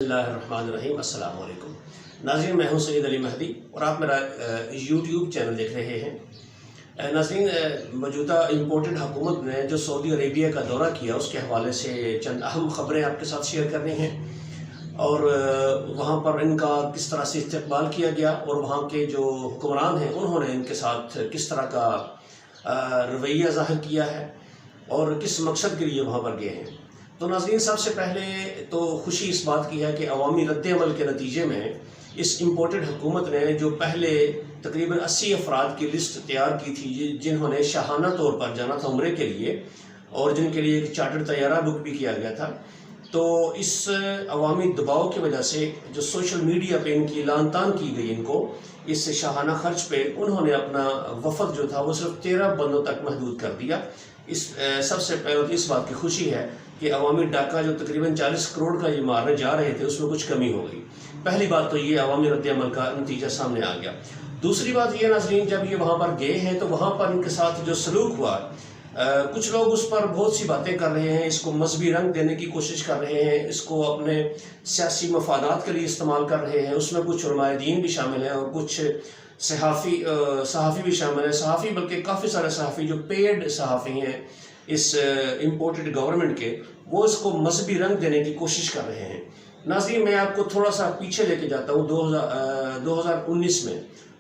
اللہ الرحمن الرحیم۔ السلام علیکم ناظرین، میں ہوں سید علی مہدی اور آپ میرا یوٹیوب چینل دیکھ رہے ہیں۔ ناظرین، موجودہ امپورٹڈ حکومت نے جو سعودی عربیہ کا دورہ کیا اس کے حوالے سے چند اہم خبریں آپ کے ساتھ شیئر کرنی ہیں، اور وہاں پر ان کا کس طرح سے استقبال کیا گیا اور وہاں کے جو حکمران ہیں انہوں نے ان کے ساتھ کس طرح کا رویہ ظاہر کیا ہے اور کس مقصد کے لیے وہاں پر گئے ہیں۔ تو ناظرین، سب سے پہلے تو خوشی اس بات کی ہے کہ عوامی رد عمل کے نتیجے میں اس امپورٹڈ حکومت نے جو پہلے تقریباً 80 افراد کی لسٹ تیار کی تھی جنہوں نے شاہانہ طور پر جانا تھا عمرے کے لیے اور جن کے لیے ایک چارٹرڈ طیارہ بک بھی کیا گیا تھا، تو اس عوامی دباؤ کی وجہ سے جو سوشل میڈیا پہ ان کی لان تان کی گئی ان کو اس شاہانہ خرچ پہ، انہوں نے اپنا وفد جو تھا وہ صرف 13 بندوں تک محدود کر دیا۔ سب سے پہلے اس بات کی خوشی ہے کہ عوامی ڈاکہ جو تقریباً 40 کروڑ کا یہ مارنے جا رہے تھے اس میں کچھ کمی ہو گئی۔ پہلی بات تو یہ عوامی رد عمل کا نتیجہ سامنے آ گیا۔ دوسری بات یہ ناظرین، جب یہ وہاں پر گئے ہیں تو وہاں پر ان کے ساتھ جو سلوک ہوا، کچھ لوگ اس پر بہت سی باتیں کر رہے ہیں، اس کو مذہبی رنگ دینے کی کوشش کر رہے ہیں، اس کو اپنے سیاسی مفادات کے لیے استعمال کر رہے ہیں۔ اس میں کچھ علماء دین بھی شامل ہیں اور کچھ صحافی بھی شامل ہیں، صحافی بلکہ کافی سارے صحافی جو پیڈ صحافی ہیں اس امپورٹڈ گورنمنٹ کے، وہ اس کو مذہبی رنگ دینے کی کوشش کر رہے ہیں۔ ناظرین، میں آپ کو تھوڑا سا پیچھے لے کے جاتا ہوں 2019 میں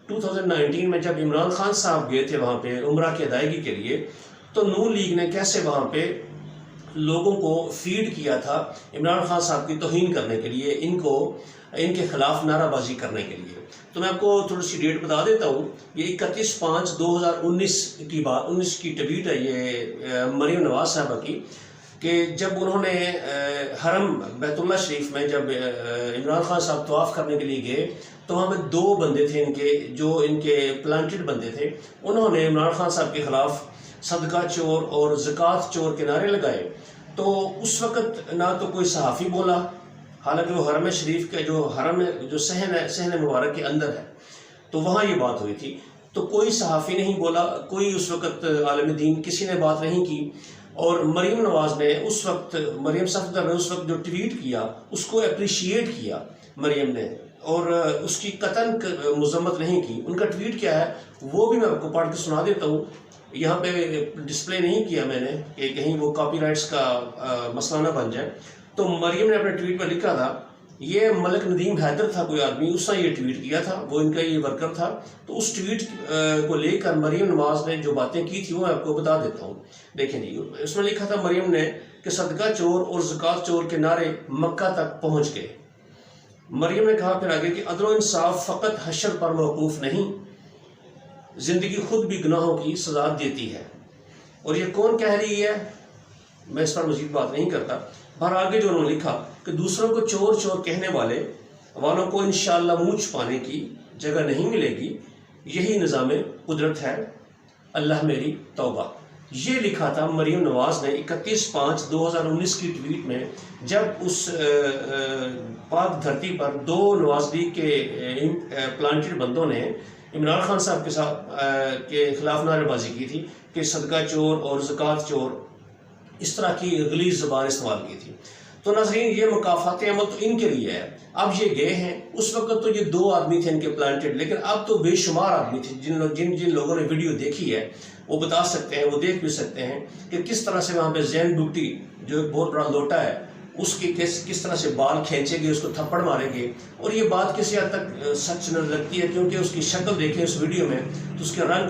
2019 میں جب عمران خان صاحب گئے تھے وہاں پہ عمرہ کی ادائیگی کے لیے، تو نون لیگ نے کیسے وہاں پہ لوگوں کو فیڈ کیا تھا عمران خان صاحب کی توہین کرنے کے لیے، ان کے خلاف نعرہ بازی کرنے کے لیے۔ تو میں آپ کو تھوڑی سی ڈیٹ بتا دیتا ہوں، یہ 31/5/2019 کی ٹویٹ ہے یہ مریم نواز صاحبہ کی، کہ جب انہوں نے حرم بیت اللہ شریف میں جب عمران خان صاحب طواف کرنے کے لیے گئے تو وہاں پہ 2 بندے تھے ان کے پلانٹڈ بندے تھے، انہوں نے عمران خان صاحب کے خلاف صدقہ چور اور زکوٰۃ چور کے نعرے لگائے۔ تو اس وقت نہ تو کوئی صحافی بولا، حالانکہ وہ حرم شریف کے جو حرم جو صحن مبارک کے اندر ہے، تو وہاں یہ بات ہوئی تھی، تو کوئی صحافی نہیں بولا، کوئی اس وقت عالم دین کسی نے بات نہیں کی۔ اور مریم نواز نے اس وقت، مریم صفدر نے اس وقت جو ٹویٹ کیا اس کو اپریشیٹ کیا مریم نے، اور اس کی قطعاً مذمت نہیں کی۔ ان کا ٹویٹ کیا ہے وہ بھی میں آپ کو پڑھ کے سنا دیتا ہوں، یہاں پہ ڈسپلے نہیں کیا میں نے کہ کہیں وہ کاپی رائٹس کا مسئلہ نہ بن جائے۔ تو مریم نے اپنے ٹویٹ پر لکھا تھا، یہ ملک ندیم حیدر تھا کوئی آدمی، اس نے یہ ٹویٹ کیا تھا، وہ ان کا یہ ورکر تھا۔ تو اس ٹویٹ کو لے کر مریم نواز نے جو باتیں کی تھی وہ میں آپ کو بتا دیتا ہوں۔ دیکھیں جی، اس میں لکھا تھا مریم نے کہ صدقہ چور اور زکوٰۃ چور کے نعرے مکہ تک پہنچ گئے۔ مریم نے کہا پھر آگے کہ عدل و انصاف فقط حشر پر موقوف نہیں، زندگی خود بھی گناہوں کی سزا دیتی ہے۔ اور یہ کون کہہ رہی ہے، میں اس پر مزید بات نہیں کرتا۔ پر آگے جو انہوں نے لکھا کہ دوسروں کو چور چور کہنے والوں کو انشاءاللہ منہ چھپانے کی جگہ نہیں ملے گی، یہی نظام قدرت ہے، اللہ میری توبہ۔ یہ لکھا تھا مریم نواز نے 31/5/2019 کی ٹویٹ میں، جب اس پاک دھرتی پر 2 نواز لیگ کے پلانٹڈ بندوں نے عمران خان صاحب کے خلاف نعرے بازی کی تھی کہ صدقہ چور اور زکوٰۃ چور، اس طرح کی غلیظ زبان استعمال کی تھی۔ تو ناظرین، یہ مکافات عمل تو ان کے لیے ہے۔ اب یہ گئے ہیں، اس وقت تو یہ 2 آدمی تھے ان کے پلانٹڈ، لیکن اب تو بے شمار آدمی تھے۔ جن لوگوں نے ویڈیو دیکھی ہے وہ بتا سکتے ہیں، وہ دیکھ بھی سکتے ہیں کہ کس طرح سے وہاں پہ زین بگٹی جو ایک بہت بڑا لوٹا ہے، اس کی کس طرح سے بال کھینچے گے، اس کو تھپڑ مارے گے۔ اور یہ بات کسی حد تک سچ نہ لگتی ہے، کیونکہ اس کی شکل دیکھیں اس ویڈیو میں تو اس کے رنگ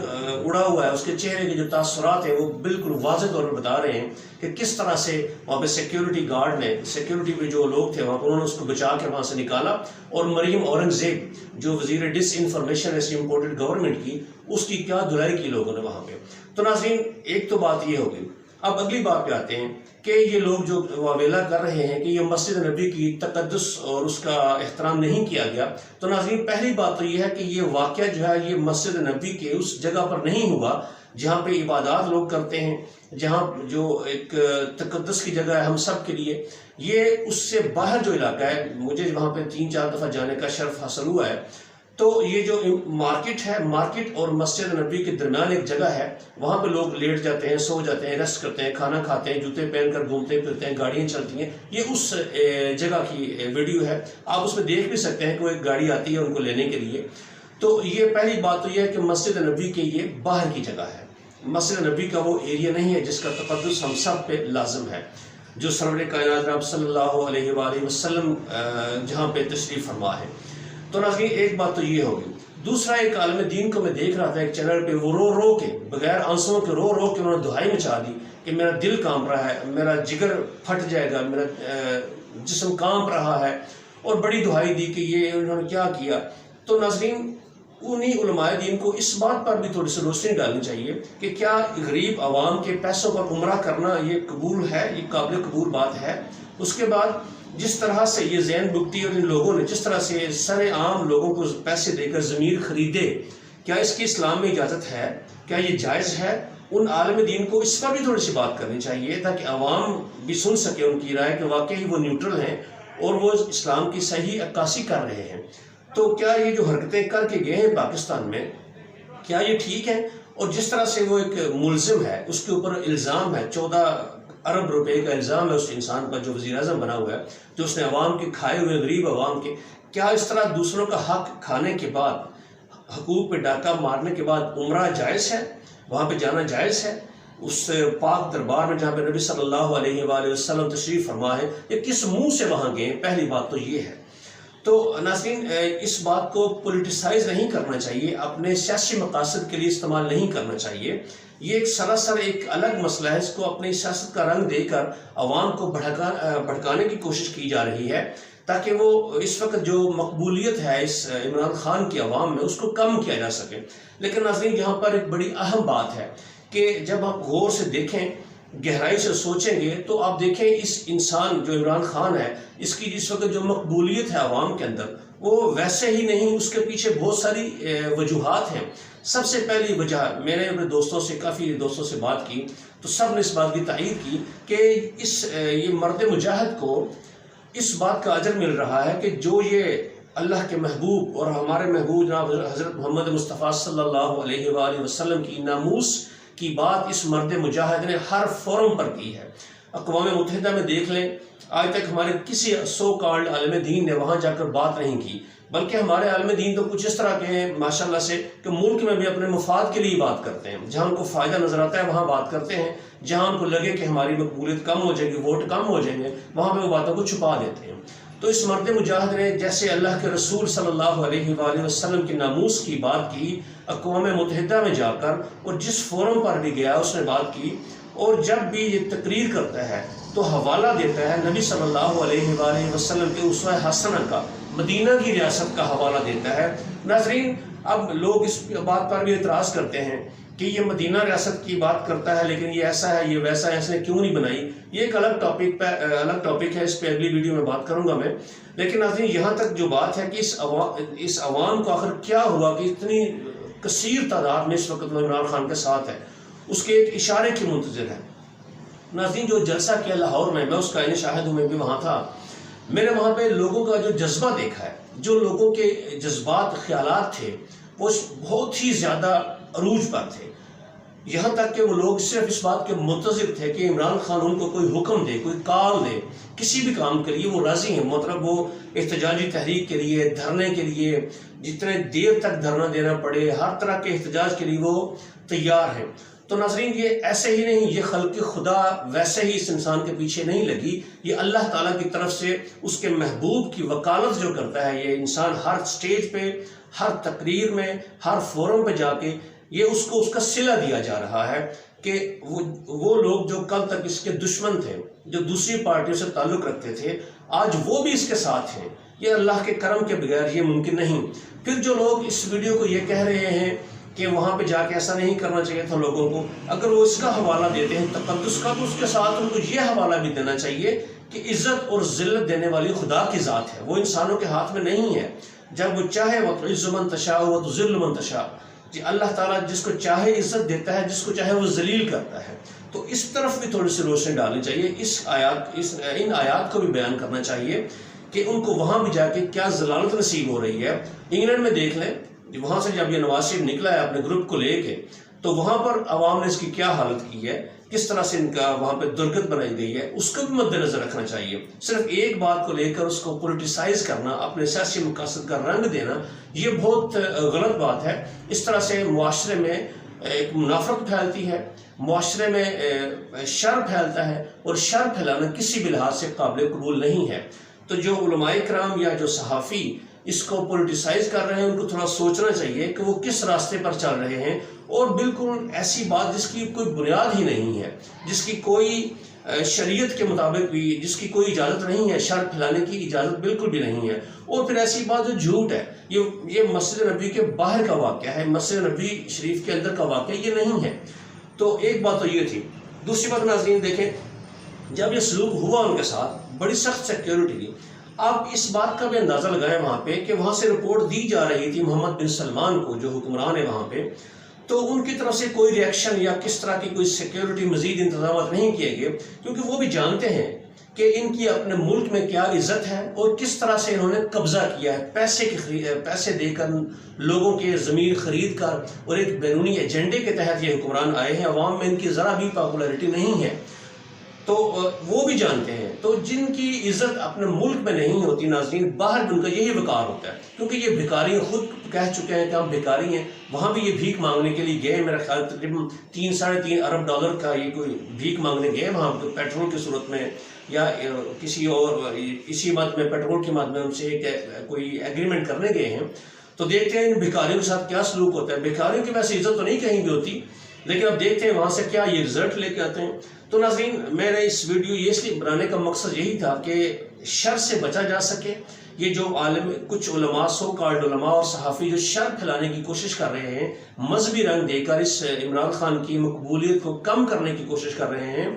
اڑا ہوا ہے، اس کے چہرے کے جو تاثرات ہیں وہ بالکل واضح طور پر بتا رہے ہیں کہ کس طرح سے وہاں پہ سیکیورٹی گارڈ نے، سیکیورٹی پہ جو لوگ تھے وہاں پر، انہوں نے اس کو بچا کے وہاں سے نکالا۔ اور مریم اورنگزیب جو وزیر ڈس انفارمیشن ہے اس امپورٹڈ گورنمنٹ کی، اس کی کیا دھلائی کی لوگوں نے وہاں پہ۔ تو ناظرین، ایک تو بات یہ ہوگی۔ اب اگلی بات پہ آتے ہیں کہ یہ لوگ جو واویلا کر رہے ہیں کہ یہ مسجد نبی کی تقدس اور اس کا احترام نہیں کیا گیا۔ تو ناظرین، پہلی بات تو یہ ہے کہ یہ واقعہ جو ہے یہ مسجد نبی کے اس جگہ پر نہیں ہوا جہاں پہ عبادات لوگ کرتے ہیں، جہاں جو ایک تقدس کی جگہ ہے ہم سب کے لیے۔ یہ اس سے باہر جو علاقہ ہے، مجھے وہاں پہ 3-4 دفعہ جانے کا شرف حاصل ہوا ہے، تو یہ جو مارکیٹ ہے، مارکیٹ اور مسجد نبوی کے درمیان ایک جگہ ہے، وہاں پہ لوگ لیٹ جاتے ہیں، سو جاتے ہیں، ریسٹ کرتے ہیں، کھانا کھاتے ہیں، جوتے پہن کر گھومتے پھرتے ہیں، گاڑیاں چلتی ہیں. یہ اس جگہ کی ویڈیو ہے، آپ اس میں دیکھ بھی سکتے ہیں کہ وہ ایک گاڑی آتی ہے ان کو لینے کے لیے. تو یہ پہلی بات تو یہ ہے کہ مسجد نبوی کے یہ باہر کی جگہ ہے. مسجد نبوی کا وہ ایریا نہیں ہے جس کا تقدس ہم سب پہ لازم ہے، جو سرور کائنات جناب صلی اللہ علیہ وآلہ وسلم جہاں پہ تشریف فرما ہے. تو ناظرین ایک بات تو یہ ہوگی. دوسرا، ایک عالم دین کو میں دیکھ رہا تھا ایک چینل پہ، وہ رو رو کے بغیر آنسوؤں کے رو رو کے انہوں نے دہائی مچا دی کہ میرا دل کانپ رہا ہے، میرا جگر پھٹ جائے گا، میرا جسم کانپ رہا ہے، اور بڑی دہائی دی کہ یہ انہوں نے کیا کیا. تو ناظرین انہی علماء دین کو اس بات پر بھی تھوڑی سی روشنی ڈالنی چاہیے کہ کیا غریب عوام کے پیسوں پر عمرہ کرنا یہ قبول ہے، یہ قابل قبول بات ہے. اس کے بعد جس طرح سے یہ زین بگٹی اور ان لوگوں نے جس طرح سے سر عام لوگوں کو پیسے دے کر ضمیر خریدے، کیا اس کی اسلام میں اجازت ہے؟ کیا یہ جائز ہے؟ ان عالم دین کو اس پر بھی تھوڑی سی بات کرنی چاہیے تاکہ عوام بھی سن سکے ان کی رائے کہ واقعی وہ نیوٹرل ہیں اور وہ اسلام کی صحیح عکاسی کر رہے ہیں. تو کیا یہ جو حرکتیں کر کے گئے ہیں پاکستان میں، کیا یہ ٹھیک ہے؟ اور جس طرح سے وہ ایک ملزم ہے، اس کے اوپر الزام ہے، 14 ارب روپے کا الزام ہے اس انسان پر جو وزیر اعظم بنا ہوا ہے، جو اس نے عوام کے کھائے ہوئے غریب عوام کے، کیا اس طرح دوسروں کا حق کھانے کے بعد، حقوق پہ ڈاکہ مارنے کے بعد عمرہ جائز ہے؟ وہاں پہ جانا جائز ہے؟ اس پاک دربار میں جہاں پہ نبی صلی اللہ علیہ وآلہ وسلم تشریف فرما ہے، یہ کس منہ سے وہاں گئے؟ پہلی بات تو یہ ہے. تو ناظرین اس بات کو پولیٹیسائز نہیں کرنا چاہیے، اپنے سیاسی مقاصد کے لیے استعمال نہیں کرنا چاہیے. یہ ایک سراسر ایک الگ مسئلہ ہے، اس کو اپنی سیاست کا رنگ دے کر عوام کو بھڑکانے کی کوشش کی جا رہی ہے تاکہ وہ اس وقت جو مقبولیت ہے اس عمران خان کی عوام میں اس کو کم کیا جا سکے. لیکن ناظرین یہاں پر ایک بڑی اہم بات ہے کہ جب آپ غور سے دیکھیں، گہرائی سے سوچیں گے تو آپ دیکھیں اس انسان جو عمران خان ہے، اس کی جس وقت جو مقبولیت ہے عوام کے اندر وہ ویسے ہی نہیں، اس کے پیچھے بہت ساری وجوہات ہیں. سب سے پہلی وجہ، میں نے اپنے دوستوں سے کافی دوستوں سے بات کی تو سب نے اس بات کی تائید کی کہ یہ مرد مجاہد کو اس بات کا اجر مل رہا ہے کہ جو یہ اللہ کے محبوب اور ہمارے محبوب جناب حضرت محمد مصطفیٰ صلی اللہ علیہ وآلہ وسلم کی ناموس کی بات اس مرد مجاہد نے ہر فورم پر کی ہے. اقوام متحدہ میں دیکھ لیں، آج تک ہمارے کسی سو کالڈ عالم دین نے وہاں جا کر بات نہیں کی، بلکہ ہمارے عالم دین تو کچھ اس طرح کے ہیں ماشاءاللہ سے کہ ملک میں بھی اپنے مفاد کے لیے بات کرتے ہیں. جہاں ان کو فائدہ نظر آتا ہے وہاں بات کرتے ہیں، جہاں ان کو لگے کہ ہماری مقبولیت کم ہو جائے گی، ووٹ کم ہو جائیں گے، وہاں پہ وہ باتوں کو چھپا دیتے ہیں. تو اس مرد مجاہد نے جیسے اللہ کے رسول صلی اللہ علیہ وآلہ وسلم کی ناموس کی بات کی اقوام متحدہ میں جا کر، اور جس فورم پر بھی گیا اس نے بات کی، اور جب بھی یہ تقریر کرتا ہے تو حوالہ دیتا ہے نبی صلی اللہ علیہ وآلہ وسلم کے اسوہ حسنہ کا، مدینہ کی ریاست کا حوالہ دیتا ہے. ناظرین اب لوگ اس بات پر بھی اعتراض کرتے ہیں کہ یہ مدینہ ریاست کی بات کرتا ہے لیکن یہ ایسا ہے، یہ ویسا ہے، اس نے کیوں نہیں بنائی. یہ ایک الگ ٹاپک ہے، اس پہ اگلی ویڈیو میں بات کروں گا میں. لیکن ناظرین یہاں تک جو بات ہے کہ اس عوام کو آخر کیا ہوا کہ اتنی کثیر تعداد میں اس وقت عمران خان کے ساتھ ہے، اس کے ایک اشارے کی منتظر ہے. ناظرین جو جلسہ کیا لاہور میں اس کا شاہد ہوں، میں بھی وہاں تھا. میں نے وہاں پہ لوگوں کا جو جذبہ دیکھا ہے، جو لوگوں کے جذبات خیالات تھے وہ بہت ہی زیادہ عروج پر تھے. یہاں تک کہ وہ لوگ صرف اس بات کے منتظر تھے کہ عمران خان ان کو کوئی حکم دے، کوئی کال دے، کسی بھی کام کے لیے وہ راضی ہیں. مطلب وہ احتجاجی تحریک کے لیے، دھرنے کے لیے، جتنے دیر تک دھرنا دینا پڑے، ہر طرح کے احتجاج کے لیے وہ تیار ہیں. تو ناظرین یہ ایسے ہی نہیں، یہ خلق خدا ویسے ہی اس انسان کے پیچھے نہیں لگی، یہ اللہ تعالیٰ کی طرف سے اس کے محبوب کی وکالت جو کرتا ہے یہ انسان ہر سٹیج پہ، ہر تقریر میں، ہر فورم پہ جا کے یہ اس کو اس کا صلہ دیا جا رہا ہے کہ وہ لوگ جو کل تک اس کے دشمن تھے، جو دوسری پارٹیوں سے تعلق رکھتے تھے، آج وہ بھی اس کے ساتھ ہیں. یہ اللہ کے کرم کے بغیر یہ ممکن نہیں. پھر جو لوگ اس ویڈیو کو یہ کہہ رہے ہیں کہ وہاں پہ جا کے ایسا نہیں کرنا چاہیے تھا لوگوں کو، اگر وہ اس کا حوالہ دیتے ہیں تقدس کا تو اس کے ساتھ ان کو یہ حوالہ بھی دینا چاہیے کہ عزت اور ذلت دینے والی خدا کی ذات ہے، وہ انسانوں کے ہاتھ میں نہیں ہے. جب وہ چاہے وہ تعز من تشاء و تذل من تشاء، جی اللہ تعالیٰ جس کو چاہے عزت دیتا ہے، جس کو چاہے وہ ذلیل کرتا ہے. تو اس طرف بھی تھوڑی سی روشنی ڈالنی چاہیے، ان آیات کو بھی بیان کرنا چاہیے کہ ان کو وہاں بھی جا کے کیا ضلالت نصیب ہو رہی ہے۔ انگلینڈ میں دیکھ لیں، وہاں سے جب یہ نواز شریف نکلا ہے اپنے گروپ کو لے کے، تو وہاں پر عوام نے اس کی کیا حالت کی ہے، کس طرح سے ان کا وہاں پہ درگت بنائی گئی ہے، اس کو بھی مد نظر رکھنا چاہیے۔ صرف ایک بات کو لے کر اس کو پولیٹیسائز کرنا، اپنے سیاسی مقاصد کا رنگ دینا، یہ بہت غلط بات ہے۔ اس طرح سے معاشرے میں ایک منافرت پھیلتی ہے، معاشرے میں شر پھیلتا ہے، اور شر پھیلانا کسی بھی لحاظ سے قابل قبول نہیں ہے۔ تو جو علماء کرام یا جو صحافی اس کو پولیٹیسائز کر رہے ہیں، ان کو تھوڑا سوچنا چاہیے کہ وہ کس راستے پر چل رہے ہیں، اور بالکل ایسی بات جس کی کوئی بنیاد ہی نہیں ہے، جس کی کوئی شریعت کے مطابق بھی جس کی کوئی اجازت نہیں ہے، شر پھیلانے کی اجازت بالکل بھی نہیں ہے۔ اور پھر ایسی بات جو جھوٹ ہے، یہ مسجد نبوی کے باہر کا واقعہ ہے، مسجد نبوی شریف کے اندر کا واقعہ یہ نہیں ہے۔ تو ایک بات تو یہ تھی۔ دوسری بات ناظرین دیکھیں، جب یہ سلوک ہوا ان کے ساتھ، بڑی سخت سیکیورٹی تھی۔ آپ اس بات کا بھی اندازہ لگائیں وہاں پہ کہ وہاں سے رپورٹ دی جا رہی تھی محمد بن سلمان کو، جو حکمران ہے وہاں پہ، تو ان کی طرف سے کوئی ری ایکشن یا کس طرح کی کوئی سیکیورٹی مزید انتظامات نہیں کیے گئے، کیونکہ وہ بھی جانتے ہیں کہ ان کی اپنے ملک میں کیا عزت ہے اور کس طرح سے انہوں نے قبضہ کیا ہے، پیسے دے کر لوگوں کے ضمیر خرید کر، اور ایک بیرونی ایجنڈے کے تحت یہ حکمران آئے ہیں۔ عوام میں ان کی ذرا بھی پاپولیرٹی نہیں ہے، تو وہ بھی جانتے ہیں۔ تو جن کی عزت اپنے ملک میں نہیں ہوتی ناظرین، باہر بھی ان کا یہی وقار ہوتا ہے، کیونکہ یہ بھکاری خود کہہ چکے ہیں کہ ہم بھکاری ہیں۔ وہاں بھی یہ بھیک مانگنے کے لیے گئے، میرا خیال تقریباً 3-3.5 ارب ڈالر کا یہ کوئی بھیک مانگنے گئے وہاں پیٹرول کی صورت میں، یا کسی اور اسی بات میں پیٹرول کے مادھیم سے کوئی ایگریمنٹ کرنے گئے ہیں۔ تو دیکھتے ہیں ان بھکاریوں کے ساتھ کیا سلوک ہوتا ہے۔ بھکاریوں کی ویسے عزت تو نہیں کہیں بھی ہوتی، لیکن اب دیکھتے ہیں وہاں سے کیا یہ رزلٹ لے کے آتے ہیں۔ تو ناظرین، میرے اس ویڈیو یہ اس لیے بنانے کا مقصد یہی تھا کہ شر سے بچا جا سکے۔ یہ جو کچھ علماء، سو کالڈ علماء اور صحافی جو شر پھیلانے کی کوشش کر رہے ہیں، مذہبی رنگ دے کر اس عمران خان کی مقبولیت کو کم کرنے کی کوشش کر رہے ہیں،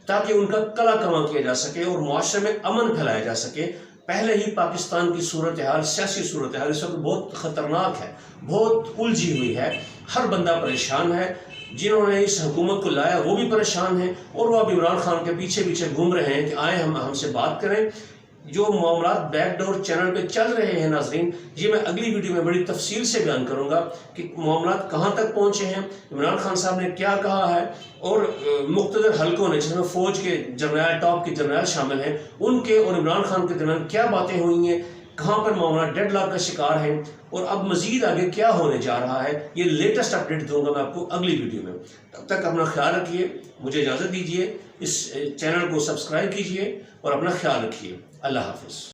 تاکہ ان کا کلا کما کیا جا سکے اور معاشرے میں امن پھیلایا جا سکے۔ پہلے ہی پاکستان کی صورتحال، سیاسی صورتحال اس وقت بہت خطرناک ہے، بہت الجھی ہوئی ہے، ہر بندہ پریشان ہے۔ جنہوں نے اس حکومت کو لایا وہ بھی پریشان ہیں، اور وہ اب عمران خان کے پیچھے پیچھے گھوم رہے ہیں کہ آئیں ہم سے بات کریں۔ جو معاملات بیک ڈور چینل پہ چل رہے ہیں ناظرین، یہ میں اگلی ویڈیو میں بڑی تفصیل سے بیان کروں گا کہ معاملات کہاں تک پہنچے ہیں، عمران خان صاحب نے کیا کہا ہے، اور مقتدر حلقوں نے، جس میں فوج کے جرنیل، ٹاپ کے جرنیل شامل ہیں، ان کے اور عمران خان کے درمیان کیا باتیں ہوئی ہیں، کہاں پر معاملات ڈیڈ لاک کا شکار ہیں، اور اب مزید آگے کیا ہونے جا رہا ہے۔ یہ لیٹسٹ اپڈیٹ دوں گا میں آپ کو اگلی ویڈیو میں۔ تب تک اپنا خیال رکھیے، مجھے اجازت دیجیے، اس چینل کو سبسکرائب کیجیے اور اپنا خیال رکھیے۔ اللہ حافظ۔